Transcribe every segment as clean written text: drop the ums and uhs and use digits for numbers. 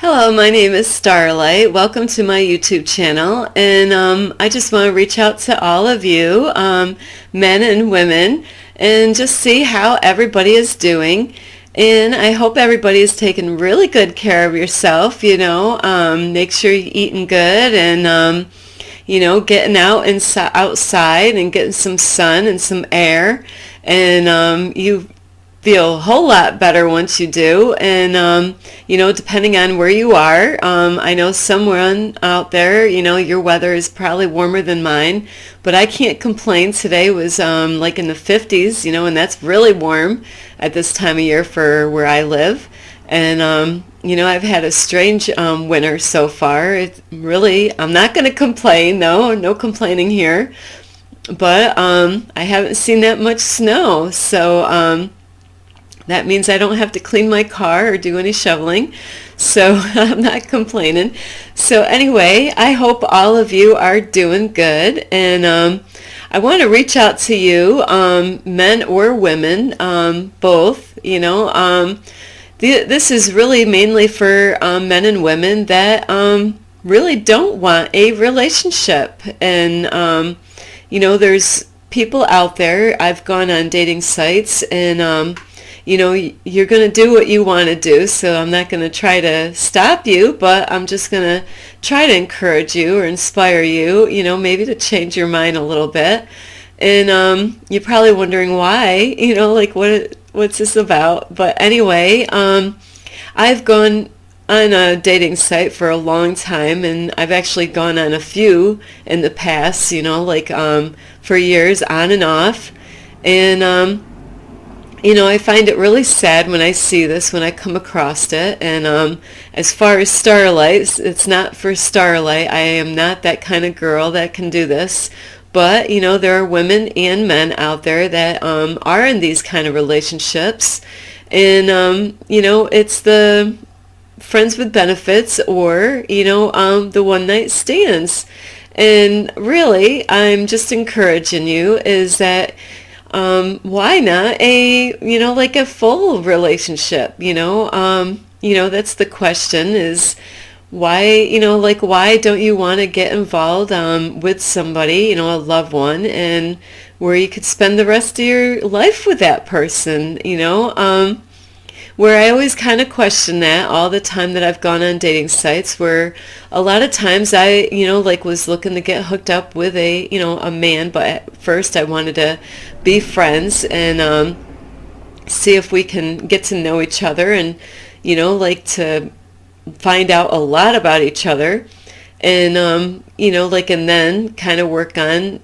Hello, my name is Starlight. Welcome to my YouTube channel, and I just want to reach out to all of you, men and women, and just see how everybody is doing. And I hope everybody is taking really good care of yourself, make sure you're eating good and, getting outside and getting some sun and some air. And you feel a whole lot better once you do. And depending on where you are, I know someone out there, your weather is probably warmer than mine, but I can't complain. Today was like in the 50s, and that's really warm at this time of year for where I live. And I've had a strange winter so far. I'm not going to complain, no complaining here, but I haven't seen that much snow. So that means I don't have to clean my car or do any shoveling, so I'm not complaining. So anyway, I hope all of you are doing good, and I want to reach out to you, men or women, both. This is really mainly for men and women that really don't want a relationship, and there's people out there. I've gone on dating sites, and you're going to do what you want to do, so I'm not going to try to stop you, but I'm just going to try to encourage you or inspire you, maybe to change your mind a little bit. And you're probably wondering why, what's this about? But anyway, I've gone on a dating site for a long time, and I've actually gone on a few in the past, for years on and off. And I find it really sad when I see this, when I come across it. And as far as Starlight, it's not for Starlight. I am not that kind of girl that can do this. But, there are women and men out there that are in these kind of relationships. And, it's the friends with benefits or, the one-night stands. And really, I'm just encouraging you is that why not like a full relationship, that's the question is why, why don't you want to get involved with somebody, a loved one, and where you could spend the rest of your life with that person, where I always kind of question that all the time that I've gone on dating sites, where a lot of times I, was looking to get hooked up with a man, but at first I wanted to be friends and see if we can get to know each other and, to find out a lot about each other and, and then kind of work on,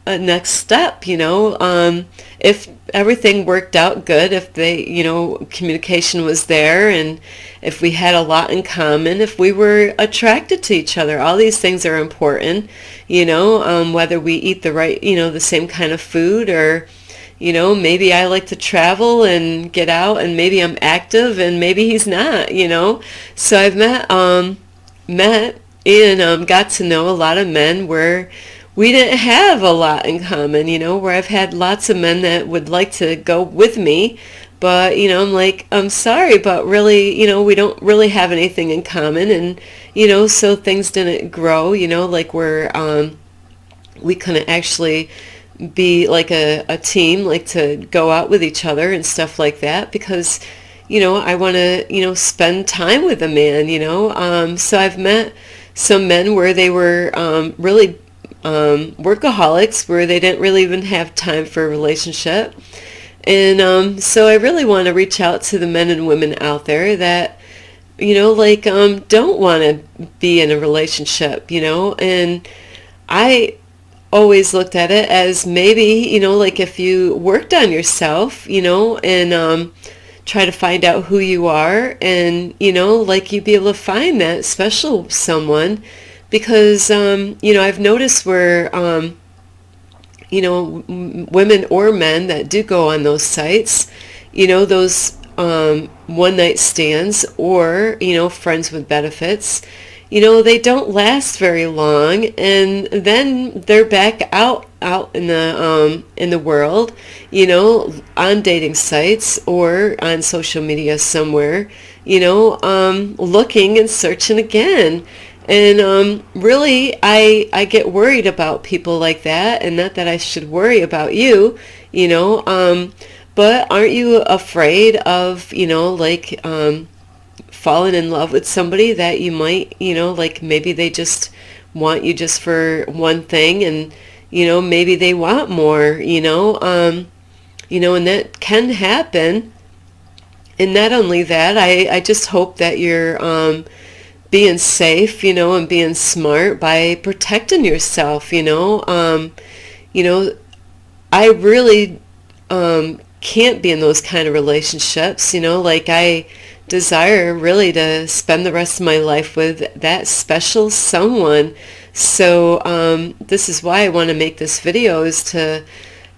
a next step, if everything worked out good, if they, communication was there, and if we had a lot in common, if we were attracted to each other. All these things are important, whether we eat the right, the same kind of food, or, maybe I like to travel and get out, and maybe I'm active and maybe he's not, So I've met and got to know a lot of men where we didn't have a lot in common, where I've had lots of men that would like to go with me, but, I'm like, I'm sorry, but really, we don't really have anything in common, and, so things didn't grow, like where we couldn't actually be like a team, like to go out with each other and stuff like that, because, I want to, spend time with a man, so I've met some men where they were really workaholics, where they didn't really even have time for a relationship. And so I really want to reach out to the men and women out there that, don't want to be in a relationship, and I always looked at it as maybe, like if you worked on yourself, and try to find out who you are, and, like you'd be able to find that special someone. Because, I've noticed where, women or men that do go on those sites, those one-night stands or, friends with benefits, they don't last very long, and then they're back out in the world, on dating sites or on social media somewhere, looking and searching again. And really, I get worried about people like that, and not that I should worry about you, but aren't you afraid of, falling in love with somebody that you might, like maybe they just want you just for one thing, and, maybe they want more, and that can happen. And not only that, I just hope that you're being safe, and being smart by protecting yourself, I really can't be in those kind of relationships, like I desire really to spend the rest of my life with that special someone. So this is why I want to make this video, is to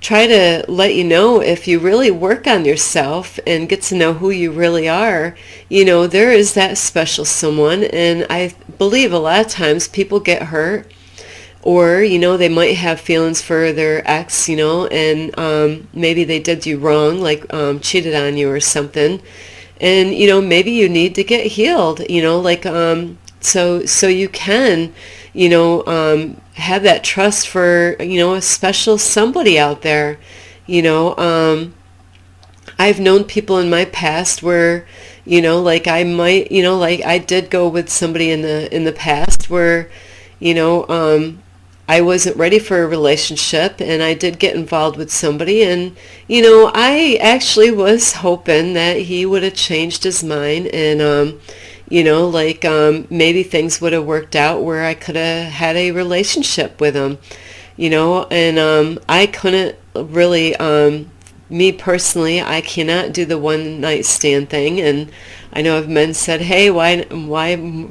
try to let you know, if you really work on yourself and get to know who you really are, there is that special someone. And I believe a lot of times people get hurt, or, they might have feelings for their ex, and maybe they did you wrong, like cheated on you or something. And, maybe you need to get healed, so you can, have that trust for, a special somebody out there. I've known people in my past where, I might, I did go with somebody in the past where, I wasn't ready for a relationship, and I did get involved with somebody, and, I actually was hoping that he would have changed his mind, and, maybe things would have worked out where I could have had a relationship with him, and I couldn't really, me personally, I cannot do the one night stand thing. And I know of men said, hey, why,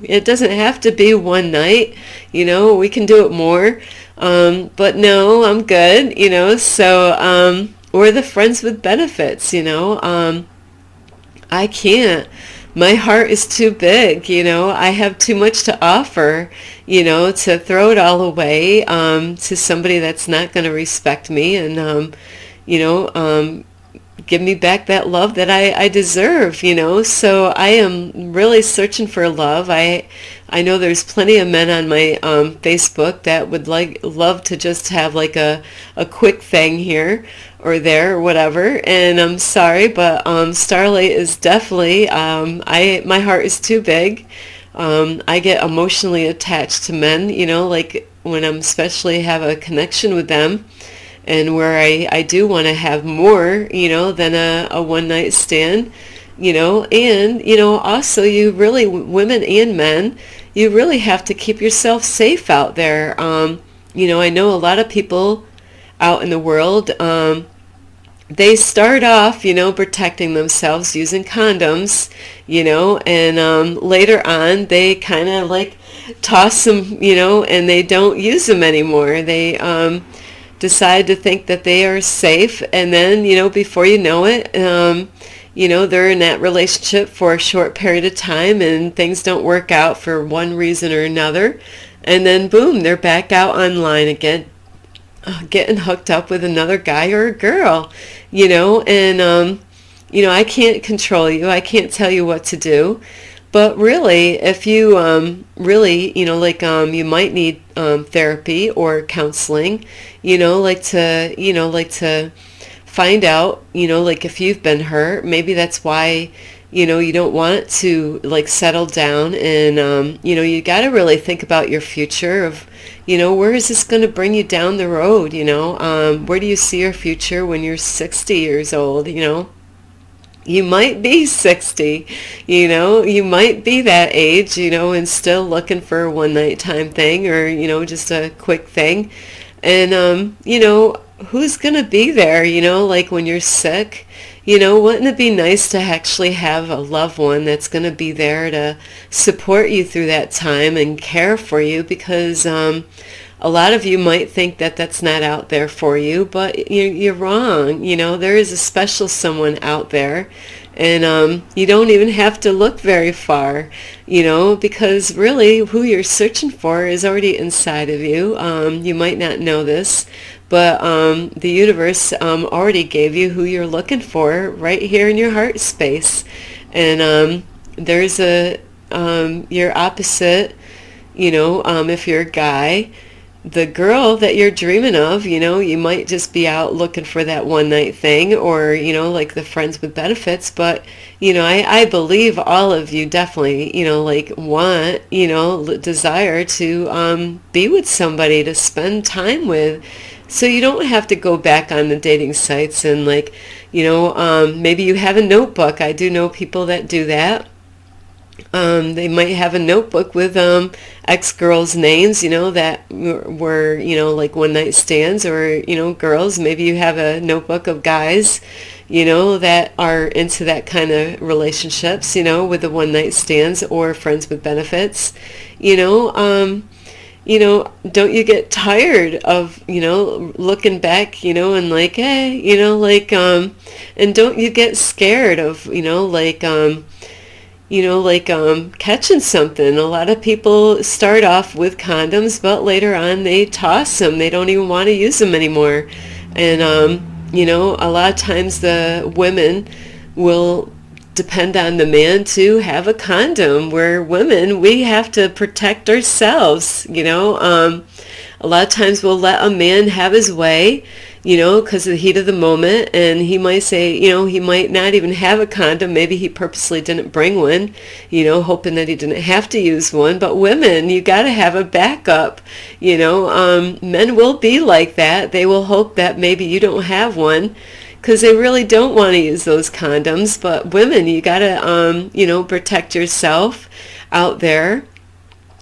it doesn't have to be one night, we can do it more, but no, I'm good, so, or the friends with benefits, I can't. My heart is too big, I have too much to offer, to throw it all away to somebody that's not going to respect me and, give me back that love that I deserve, So I am really searching for love. I know there's plenty of men on my Facebook that would love to just have like a quick thing here or there or whatever. And I'm sorry, but Starlight is definitely, my heart is too big. I get emotionally attached to men, like when I'm especially have a connection with them, and where I do want to have more, than a one night stand, and, also you really, women and men, you really have to keep yourself safe out there. I know a lot of people out in the world, they start off, protecting themselves using condoms, and later on they kind of like toss them, and they don't use them anymore. They decide to think that they are safe, and then, before you know it, they're in that relationship for a short period of time, and things don't work out for one reason or another, and then boom, they're back out online again, getting hooked up with another guy or a girl, and, I can't control you. I can't tell you what to do. But really, if you really, you might need therapy or counseling, to find out, if you've been hurt, maybe that's why, you don't want to settle down, and, you got to really think about your future of, where is this going to bring you down the road, where do you see your future when you're 60 years old, You might be 60, you might be that age, and still looking for a one night time thing, or, just a quick thing. And, who's going to be there, when you're sick? Wouldn't it be nice to actually have a loved one that's going to be there to support you through that time and care for you? Because a lot of you might think that that's not out there for you, but you're wrong. There is a special someone out there, and you don't even have to look very far, because really who you're searching for is already inside of you. You might not know this, but the universe already gave you who you're looking for right here in your heart space. And there's a your opposite, if you're a guy, the girl that you're dreaming of, you might just be out looking for that one night thing, or, like the friends with benefits. But, I believe all of you definitely, like want, desire to be with somebody to spend time with. So you don't have to go back on the dating sites and like, maybe you have a notebook. I do know people that do that. They might have a notebook with ex-girls' names, that were, like one night stands, or, girls. Maybe you have a notebook of guys, that are into that kind of relationships, with the one night stands or friends with benefits. Don't you get tired of, looking back, and like, hey, and don't you get scared of, catching something. A lot of people start off with condoms, but later on they toss them. They don't even want to use them anymore. And, a lot of times the women will depend on the man to have a condom, where women, we have to protect ourselves. A lot of times we'll let a man have his way, because of the heat of the moment, and he might say, he might not even have a condom. Maybe he purposely didn't bring one, hoping that he didn't have to use one. But women, you got to have a backup. Men will be like that. They will hope that maybe you don't have one, because they really don't want to use those condoms. But women, you got to, protect yourself out there,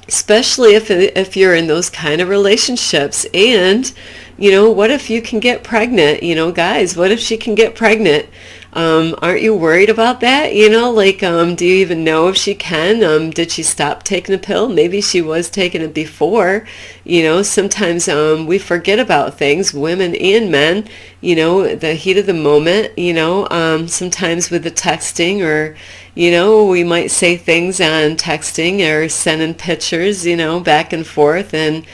especially if you're in those kind of relationships. And, what if you can get pregnant? Guys, what if she can get pregnant? Aren't you worried about that? Do you even know if she can? Did she stop taking a pill? Maybe she was taking it before. Sometimes we forget about things, women and men, the heat of the moment, sometimes with the texting, or, we might say things on texting or sending pictures, back and forth, and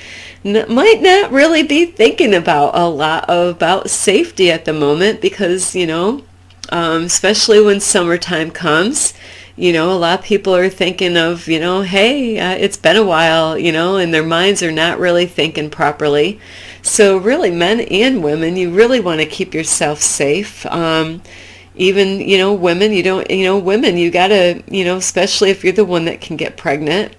might not really be thinking about a lot about safety at the moment, because, especially when summertime comes, a lot of people are thinking of, hey, it's been a while, and their minds are not really thinking properly. So really, men and women, you really want to keep yourself safe. Even, women, women, you got to, especially if you're the one that can get pregnant,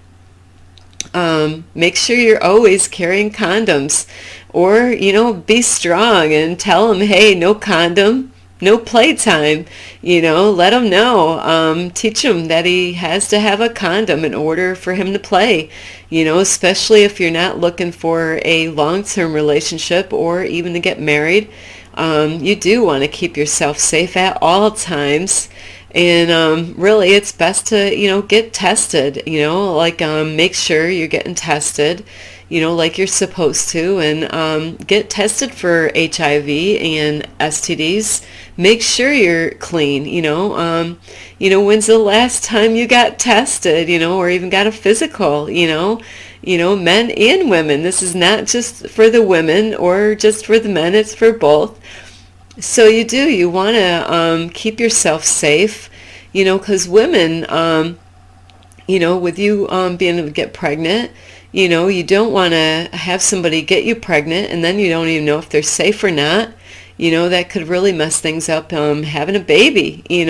make sure you're always carrying condoms, or, be strong and tell them, hey, no condom, no playtime, let him know, teach him that he has to have a condom in order for him to play, especially if you're not looking for a long-term relationship or even to get married. You do want to keep yourself safe at all times. And really, it's best to, get tested, make sure you're getting tested, like you're supposed to, and get tested for HIV and STDs. Make sure you're clean, when's the last time you got tested, or even got a physical, men and women. This is not just for the women or just for the men, it's for both. So you want to keep yourself safe, because women, with you being able to get pregnant, you don't want to have somebody get you pregnant and then you don't even know if they're safe or not. That could really mess things up, having a baby. You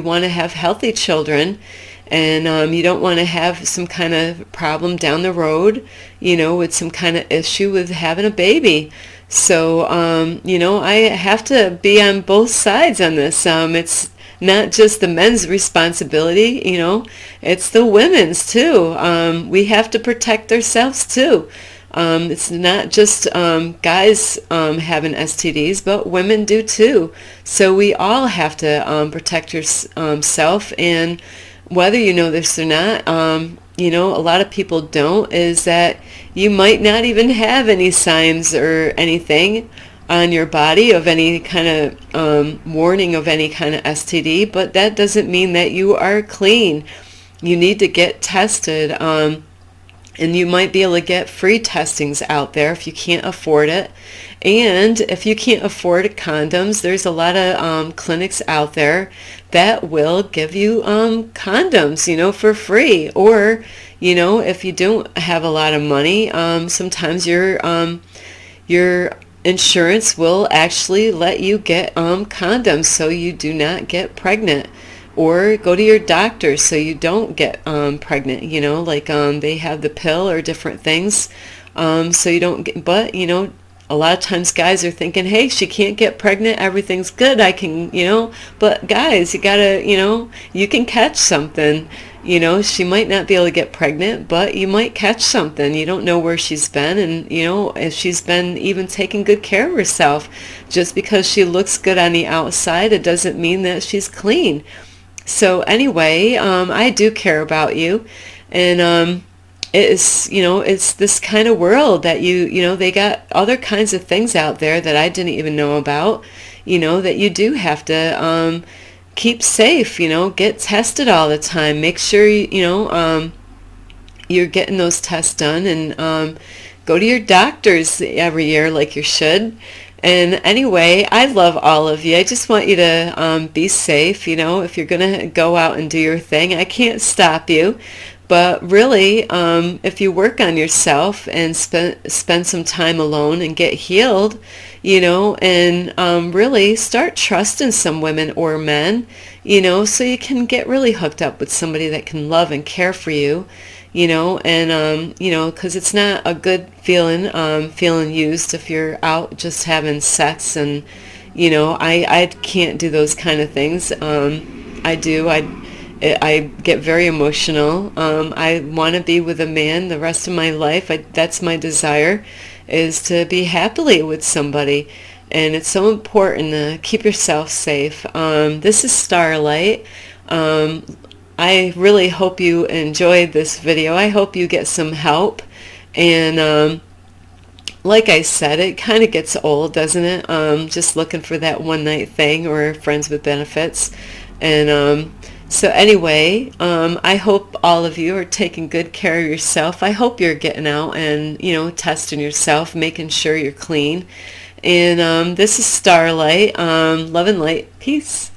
want to have healthy children, and you don't want to have some kind of problem down the road, with some kind of issue with having a baby. So, I have to be on both sides on this. It's not just the men's responsibility, it's the women's too. We have to protect ourselves too. It's not just guys having STDs, but women do too. So we all have to protect yourself. And whether you know this or not, a lot of people don't, is that you might not even have any signs or anything on your body of any kind of warning of any kind of STD, but that doesn't mean that you are clean. You need to get tested, and you might be able to get free testings out there if you can't afford it. And if you can't afford condoms, there's a lot of clinics out there that will give you condoms, for free. Or, if you don't have a lot of money, sometimes your insurance will actually let you get condoms so you do not get pregnant. Or go to your doctor so you don't get pregnant, like they have the pill or different things, so you don't get, but a lot of times guys are thinking, hey, she can't get pregnant, everything's good, I can, but guys, you gotta, you can catch something. She might not be able to get pregnant, but you might catch something. You don't know where she's been, and if she's been even taking good care of herself. Just because she looks good on the outside, it doesn't mean that she's clean. So anyway, I do care about you, and it's this kind of world that they got other kinds of things out there that I didn't even know about, that you do have to keep safe, get tested all the time, make sure you're getting those tests done, and go to your doctors every year like you should. And anyway, I love all of you. I just want you to be safe. If you're going to go out and do your thing, I can't stop you. But really, if you work on yourself and spend some time alone and get healed, and really start trusting some women or men, so you can get really hooked up with somebody that can love and care for you. And because it's not a good feeling, feeling used if you're out just having sex, and I can't do those kind of things. I get very emotional. I want to be with a man the rest of my life. That's my desire, is to be happily with somebody. And it's so important to keep yourself safe. This is Starlight. I really hope you enjoyed this video. I hope you get some help. And like I said, it kind of gets old, doesn't it? Just looking for that one night thing or friends with benefits. And so anyway, I hope all of you are taking good care of yourself. I hope you're getting out and, testing yourself, making sure you're clean. And this is Starlight. Love and light. Peace.